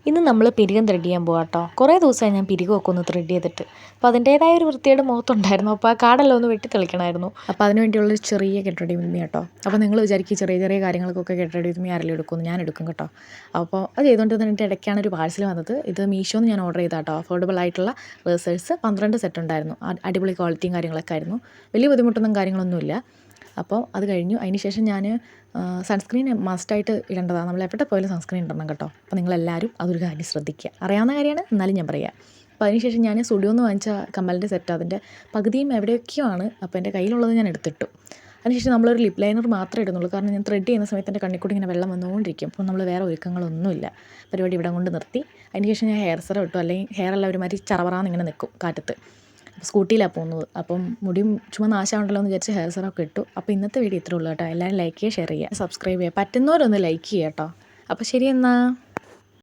ഇന്ന് നമ്മൾ പിരികം ത്രെഡ് ചെയ്യാൻ പോകാം കേട്ടോ. കുറേ ദിവസമായി ഞാൻ പിരികമൊക്കെ ഒന്ന് ത്രെഡ് ചെയ്തിട്ട്. അപ്പോൾ അതിൻ്റേതായ ഒരു വൃത്തിയുടെ മുഖത്തുണ്ടായിരുന്നു. അപ്പോൾ ആ കാടെല്ലാം ഒന്ന് വെട്ടി തെളിക്കണമായിരുന്നു. അപ്പോൾ അതിന് വേണ്ടിയുള്ളൊരു ചെറിയ കെട്ടടി ഉമ്മി കേട്ടോ. അപ്പോൾ നിങ്ങൾ വിചാരിക്കും ചെറിയ ചെറിയ കാര്യങ്ങൾക്കൊക്കെ കെട്ടടി ഉമ്മി ആരെങ്കിലും എടുക്കുമെന്ന്. ഞാൻ എടുക്കും കേട്ടോ. അപ്പോൾ അത് ചെയ്തുകൊണ്ട് തന്നെ ഇടയ്ക്കാണ് ഒരു പാഴ്സൽ വന്നത്. ഇത് മീഷോന്ന് ഞാൻ ഓർഡർ ചെയ്താൽ കേട്ടോ. അഫോർഡബിൾ ആയിട്ടുള്ള റേസേഴ്സ് 12 സെറ്റ് ഉണ്ടായിരുന്നു. അടിപൊളി ക്വാളിറ്റിയും കാര്യങ്ങളൊക്കെ ആയിരുന്നു. വലിയ ബുദ്ധിമുട്ടൊന്നും കാര്യങ്ങളൊന്നുമില്ല. അപ്പോൾ അത് കഴിഞ്ഞു. അതിന് ശേഷം ഞാൻ സൺസ്ക്രീൻ മസ്റ്റായിട്ട് ഇടേണ്ടതാണ്. നമ്മൾ എവിടെ പോയാലും സൺസ്ക്രീൻ ഇടണം കേട്ടോ. അപ്പോൾ നിങ്ങളെല്ലാവരും അതൊരു കാര്യം ശ്രദ്ധിക്കുക. അറിയാവുന്ന കാര്യമാണ്, എന്നാലും ഞാൻ പറയാം. അപ്പോൾ അതിനുശേഷം ഞാൻ സ്റ്റുഡിയോന്ന് വാങ്ങിച്ച കമ്മലിൻ്റെ സെറ്റ് അതിൻ്റെ പകുതിയും എവിടെയൊക്കെയോ ആണ്. അപ്പോൾ എൻ്റെ കയ്യിലുള്ളത് ഞാൻ എടുത്തിട്ടു. അതിനുശേഷം നമ്മളൊരു ലിപ് ലൈനർ മാത്രമേ ഇടുന്നുള്ളൂ. കാരണം ഞാൻ ത്രെഡ് ചെയ്യുന്ന സമയത്ത് എൻ്റെ കണ്ണിൽ കൂടി ഇങ്ങനെ വെള്ളം വന്നുകൊണ്ടിരിക്കും. അപ്പോൾ നമ്മൾ വേറെ ഒരുക്കങ്ങളൊന്നുമില്ല. പരിപാടി ഇവിടെ കൊണ്ട് നിർത്തി. അതിനുശേഷം ഞാൻ ഹെയർ സെറം ഇട്ടു. അല്ലെങ്കിൽ ഹെയർ എല്ലാം ഒരുമാതിരി ചറവറാന്ന് ഇങ്ങനെ നിൽക്കും കാറ്റത്ത്. സ്കൂട്ടിയിലാണ് പോകുന്നത്. അപ്പം മുടിയും ചുമ്മാ നാശമുണ്ടല്ലോ എന്ന് വിചാരിച്ച് ഹെയർ സെറമൊക്കെ ഇട്ടു. അപ്പോൾ ഇന്നത്തെ വീഡിയോ ഇത്രേ ഉള്ളൂ കേട്ടോ. എല്ലാവരും ലൈക്ക് ചെയ്യുക, ഷെയർ ചെയ്യുക, സബ്സ്ക്രൈബ് ചെയ്യുക. പറ്റുന്നവരൊന്ന് ലൈക്ക് ചെയ്യുക കേട്ടോ. അപ്പോൾ ശരി എന്നാൽ.